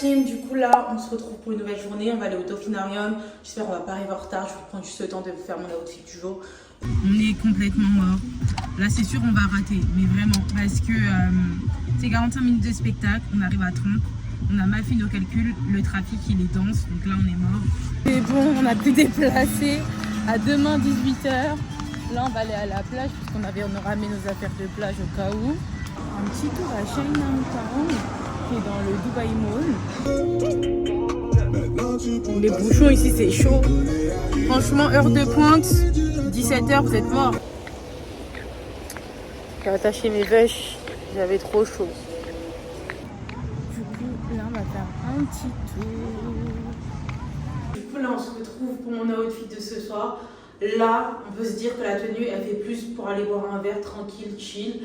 team, du coup là on se retrouve pour une nouvelle journée, on va aller au Dauphinium. J'espère qu'on va pas arriver en retard, je vais prendre juste le temps de faire mon outfit du jour. On est complètement mort. Là c'est sûr on va rater, mais vraiment, parce que c'est 45 minutes de spectacle, on arrive à 30. On a mal fait nos calculs, le trafic il est dense, donc là on est mort. C'est bon, on a pu déplacer à demain 18h. Là on va aller à la plage puisqu'on on aura ramené nos affaires de plage au cas où. Un petit tour à Chinatown qui est dans le Dubai Mall. Les bouchons ici c'est chaud. Franchement heure de pointe, 17h vous êtes morts. J'ai attaché mes vêches, j'avais trop chaud. Du coup là on va faire un petit tour. Du coup là on se retrouve pour mon outfit de ce soir. Là on peut se dire que la tenue elle fait plus pour aller boire un verre tranquille, chill.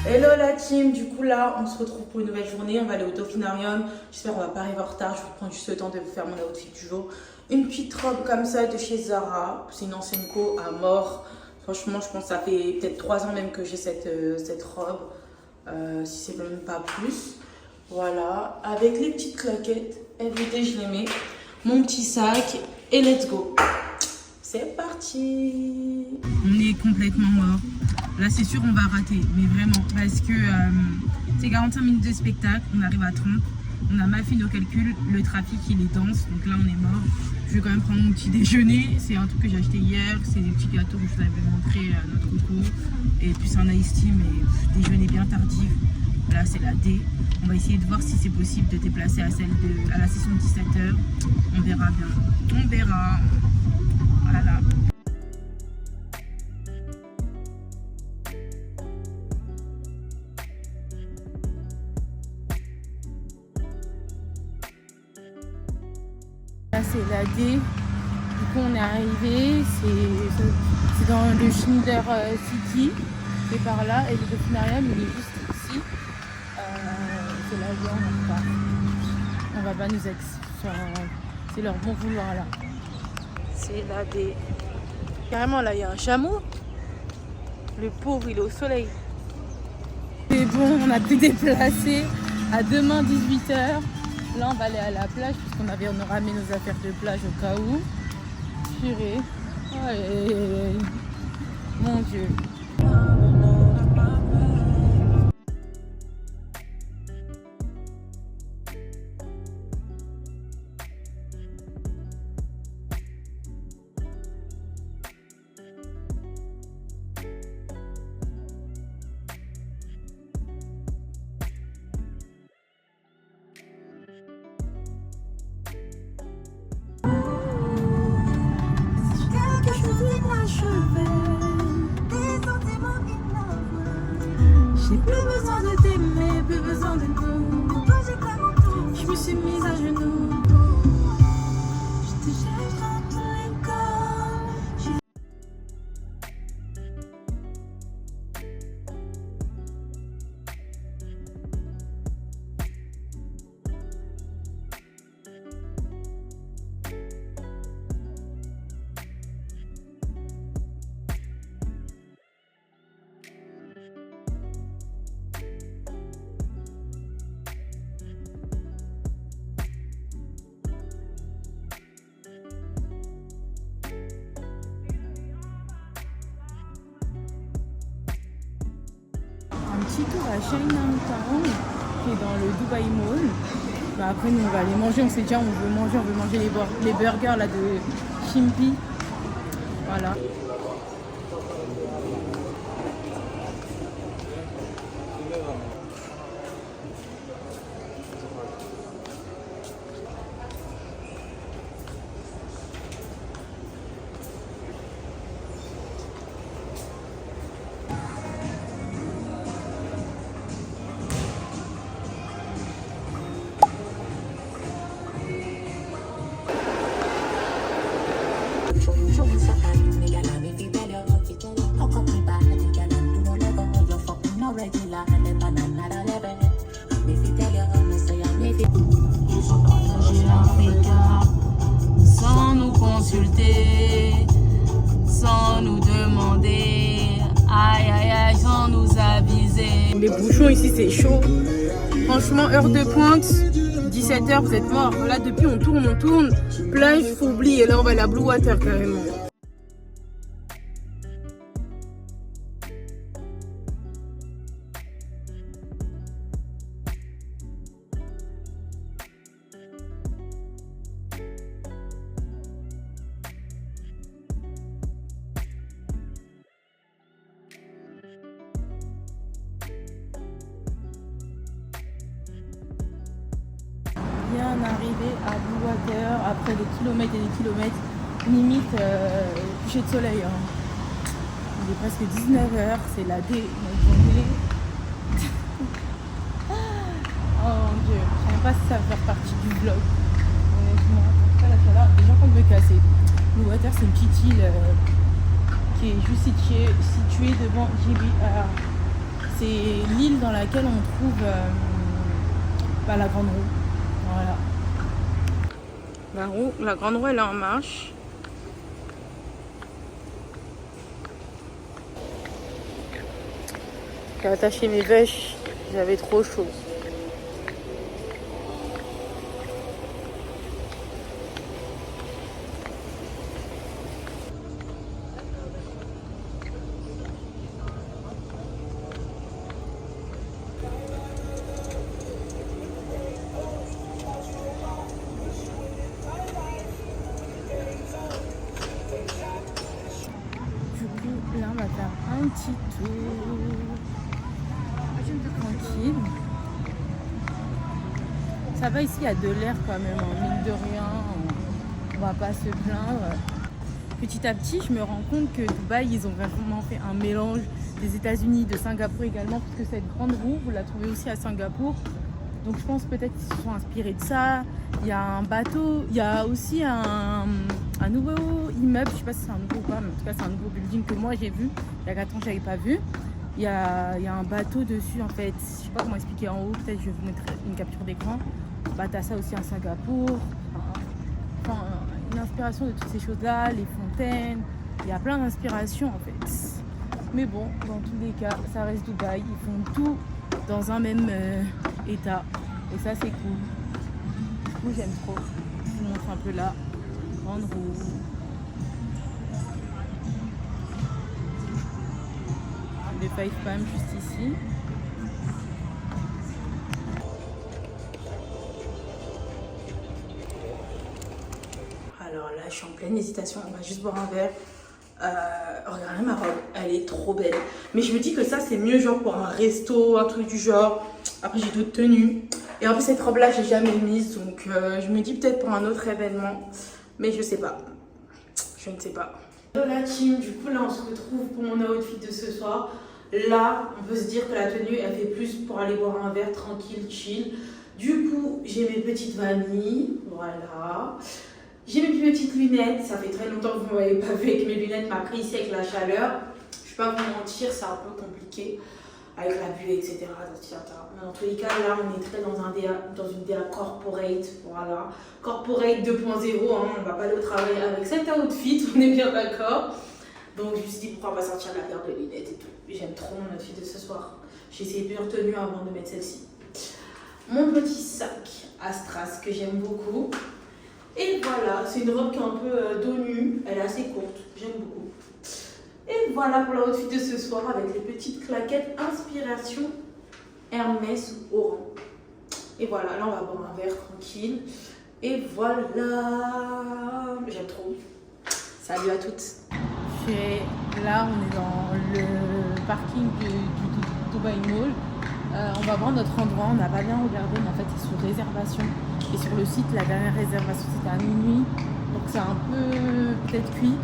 Hello la team, du coup là on se retrouve pour une nouvelle journée, on va aller au Dauphinium. J'espère qu'on va pas arriver en retard, je vais prendre juste le temps de faire mon outfit du jour. Une petite robe comme ça de chez Zara, c'est une ancienne co à mort. Franchement je pense que ça fait peut-être 3 ans même que j'ai cette robe, si c'est même pas plus. Voilà, avec les petites claquettes, everyday je les mets, mon petit sac et let's go. C'est parti. On est complètement mort. Là c'est sûr on va rater, mais vraiment, parce que c'est 45 minutes de spectacle, on arrive à 30. On a mal fait nos calculs, le trafic il est dense, donc là on est mort. Je vais quand même prendre mon petit déjeuner, c'est un truc que j'ai acheté hier, c'est des petits gâteaux que je vous avais montré à notre coco. Et puis un iced tea, mais déjeuner bien tardif. Là c'est la D. On va essayer de voir si c'est possible de déplacer à la session de 17h. On verra bien. On verra. Voilà. Là c'est la D. Du coup on est arrivé, c'est dans le Schindler City, c'est par là, et le Dauphinium il est juste ici. C'est là où on va pas nous c'est leur bon vouloir là. C'est là des... Carrément là il y a un chameau. Le pauvre il est au soleil. C'est bon, on a pu déplacer à demain 18h. Là on va aller à la plage puisqu'on aura ramené nos affaires de plage au cas où. Purée. Allez. Mon Dieu. J'ai plus besoin de t'aimer, plus besoin de nous. Je me suis mise à genoux. Je te cherche dans tous les corps. Un petit tour à Chinatown qui est dans le Dubai Mall. Bah après nous on va aller manger, on sait déjà on veut manger les burgers là de Chimpy. Voilà. insulter sans nous demander, aïe aïe aïe, sans nous aviser. Les bouchons ici c'est chaud. Franchement, heure de pointe, 17h, vous êtes morts. Là depuis on tourne. Plage, faut oublier. Là on va aller à Blue Water carrément. Bien arrivé à Blue Water après des kilomètres et des kilomètres, limite coucher de soleil. Hein. Il est presque 19h, c'est la journée. Oh mon dieu, je ne sais pas si ça va faire partie du vlog. Honnêtement, en tout cas la chaleur est déjà en train de me casser. Blue Water c'est une petite île qui est juste située devant JBR. C'est l'île dans laquelle on trouve la Grande Roue. Voilà. La Grande Roue elle est en marche. J'ai attaché mes bêches, j'avais trop chaud. Là on va faire un petit tour tranquille. Ça va ici, il y a de l'air quand même, mine de rien, on va pas se plaindre. Petit à petit je me rends compte que Dubaï ils ont vraiment fait un mélange des États-Unis, de Singapour également, parce que cette grande roue vous la trouvez aussi à Singapour. Donc je pense peut-être qu'ils se sont inspirés de ça. Il y a un bateau, il y a aussi un nouveau immeuble, je sais pas si c'est un nouveau ou pas, mais en tout cas c'est un nouveau building que moi j'ai vu. Il y a 4 ans je n'avais pas vu. Il y a un bateau dessus en fait, je sais pas comment expliquer en haut, peut-être je vais vous mettre une capture d'écran. Bah t'as ça aussi à Singapour. Enfin, une inspiration de toutes ces choses-là, les fontaines, il y a plein d'inspirations en fait. Mais bon, dans tous les cas, ça reste Dubaï, ils font tout dans un même état. Et ça c'est cool. Du coup j'aime trop. Je vous montre un peu là. Grande roue. Les Five Palms juste ici. Alors là je suis en pleine hésitation, on va juste boire un verre. Regardez ma robe, elle est trop belle. Mais je me dis que ça c'est mieux genre pour un resto, un truc du genre. Après j'ai d'autres tenues. Et en plus cette robe là j'ai jamais mise. Donc je me dis peut-être pour un autre événement. Mais je sais pas. Je ne sais pas. Hello la team, du coup là on se retrouve pour mon outfit de ce soir. Là on peut se dire que la tenue elle fait plus pour aller boire un verre tranquille, chill. Du coup j'ai mes petites vanilles. Voilà. J'ai mes petites lunettes, ça fait très longtemps que vous ne m'avez pas vu avec mes lunettes, m'a pris ici avec la chaleur. Je ne vais pas vous mentir, c'est un peu compliqué avec la buée, etc. Mais dans tous les cas, là, on est très dans une DA corporate, voilà. Corporate 2.0, hein, on ne va pas aller au travail avec cet outfit, on est bien d'accord. Donc je me suis dit pourquoi pas sortir la paire de lunettes et tout. J'aime trop mon outfit de ce soir. J'ai essayé plusieurs tenues avant de mettre celle-ci. Mon petit sac Astras que j'aime beaucoup. Et voilà, c'est une robe qui est un peu dos nu, elle est assez courte, j'aime beaucoup. Et voilà pour l'outfit de ce soir avec les petites claquettes inspiration Hermès Oran. Et voilà, là on va boire un verre tranquille. Et voilà, j'aime trop. Salut à toutes. Là on est dans le parking du Dubai Mall. On va voir notre endroit, on n'a pas bien regardé, mais en fait c'est sur réservation. Et sur le site, la dernière réservation c'était à minuit, donc c'est un peu peut-être cuit.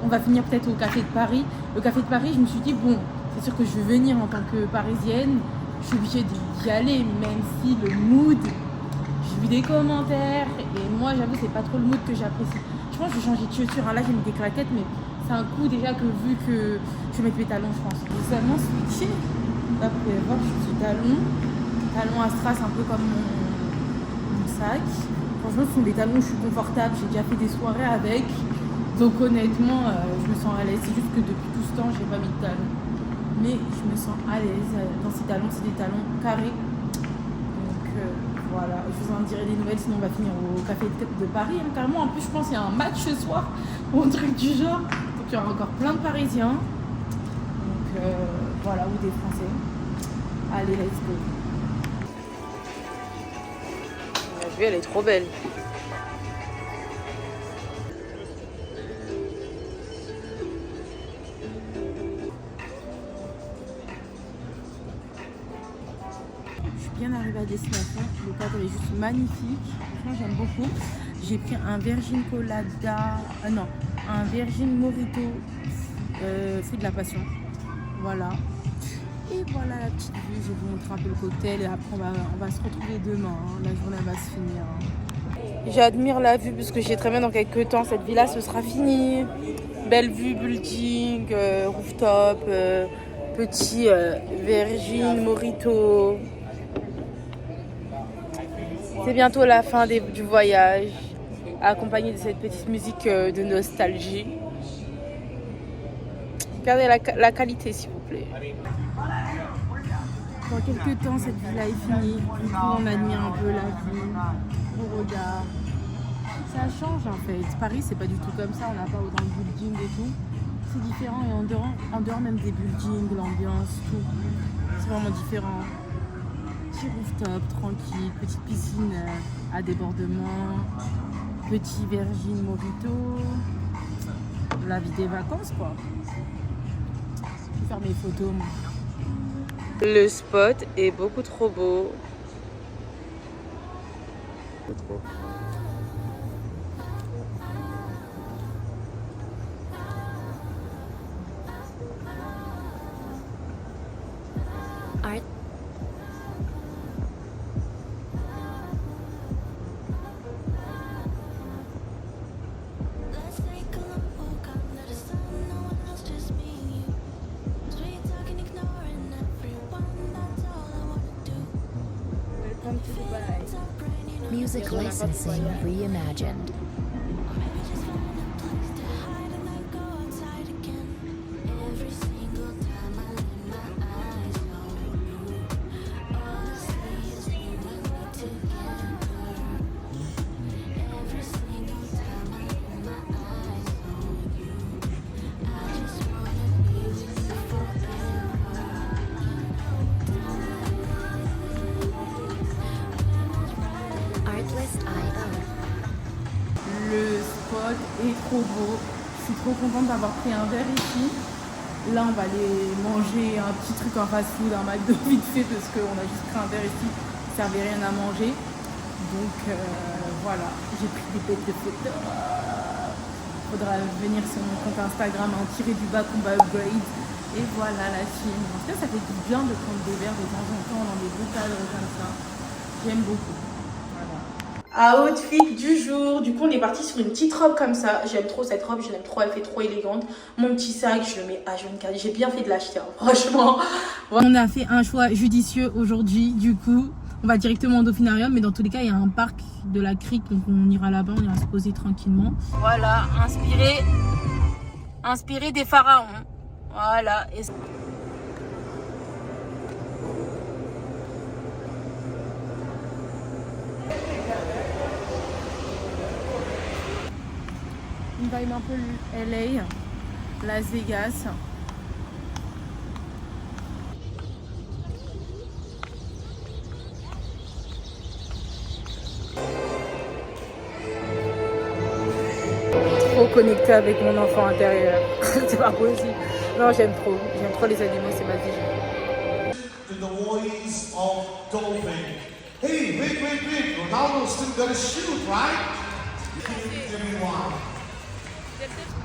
On va finir peut-être au Café de Paris. Le Café de Paris, je me suis dit, bon, c'est sûr que je vais venir en tant que parisienne, je suis obligée d'y aller, même si le mood, j'ai vu des commentaires, et moi j'avoue, c'est pas trop le mood que j'apprécie. Je pense que je vais changer de chaussures, là j'ai mis des claquettes, mais c'est un coup déjà que vu que je vais mettre mes talons, je pense. J'ai seulement switché, là vous pouvez voir, je suis talons Astras, un peu comme mon sac. Franchement, ce sont des talons où je suis confortable. J'ai déjà fait des soirées avec. Donc honnêtement, je me sens à l'aise. C'est juste que depuis tout ce temps, j'ai pas mis de talons. Mais je me sens à l'aise dans ces talons. C'est des talons carrés. Donc voilà, je vous en dirai des nouvelles. Sinon, on va finir au café de Paris. Hein, carrément, en plus, je pense qu'il y a un match ce soir ou un truc du genre. Donc il y aura encore plein de Parisiens. Donc voilà, ou des Français. Allez, let's go. La vue, elle est trop belle. Bien arrivé à destination, le cadre est juste magnifique, franchement j'aime beaucoup. J'ai pris un Virgin Colada, un Virgin Morito fruit de la passion, voilà. Et voilà la petite vue, je vais vous montrer un peu le cocktail et après on va se retrouver demain, hein. La journée va se finir. Hein. J'admire la vue parce que j'ai très bien dans quelques temps, cette villa ce sera fini. Belle vue, building, rooftop, petit Virgin Morito. C'est bientôt la fin du voyage, accompagné de cette petite musique de nostalgie. Regardez la qualité, s'il vous plaît. Dans quelques temps, cette villa est finie. Du coup, on admire un peu la vue, le regard. Ça change en fait. Paris, c'est pas du tout comme ça. On n'a pas autant de buildings et tout. C'est différent et en dehors même des buildings, l'ambiance, tout. C'est vraiment différent. Petit rooftop, tranquille, petite piscine à débordement, petit Virgin Morito, la vie des vacances quoi. Je vais faire mes photos. Moi. Le spot est beaucoup trop beau. Art. Music licensing reimagined. Le spot est trop beau. Je suis trop contente d'avoir pris un verre ici. Là, on va aller manger un petit truc en fast-food, un McDo vite fait parce qu'on a juste pris un verre ici. Ça ne servait rien à manger. Donc voilà, j'ai pris des bêtes de photos. Faudra venir sur mon compte Instagram, en tirer du bas combat upgrade. Et voilà la team. En tout cas, ça fait du bien de prendre des verres de temps en temps dans des beaux cadres comme ça. J'aime beaucoup. Outfit du jour, du coup on est parti sur une petite robe comme ça. J'aime trop cette robe, je l'aime trop, elle fait trop élégante. Mon petit sac, je le mets H24, j'ai bien fait de l'acheter, hein, franchement. On a fait un choix judicieux aujourd'hui, du coup on va directement au Dauphinarium, mais dans tous les cas il y a un parc de la crique, donc on ira là-bas, on ira se poser tranquillement. Voilà, inspiré des pharaons, voilà. Et... une vibe un peu LA, Las Vegas. Trop connectée avec mon enfant intérieur. C'est pas possible. Non, j'aime trop les animaux, c'est ma vie. In the ways of golfing. Hey, wait. Ronaldo's still got his shoot, right? Everyone.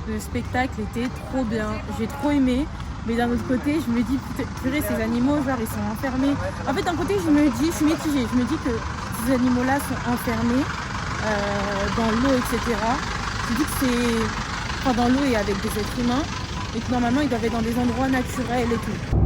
Le spectacle était trop bien, j'ai trop aimé, mais d'un autre côté je me dis purée, ces animaux genre ils sont enfermés. En fait d'un côté je suis mitigée, je me dis que ces animaux là sont enfermés dans l'eau, etc. Je dis que c'est dans l'eau et avec des êtres humains et que normalement ils doivent être dans des endroits naturels et tout.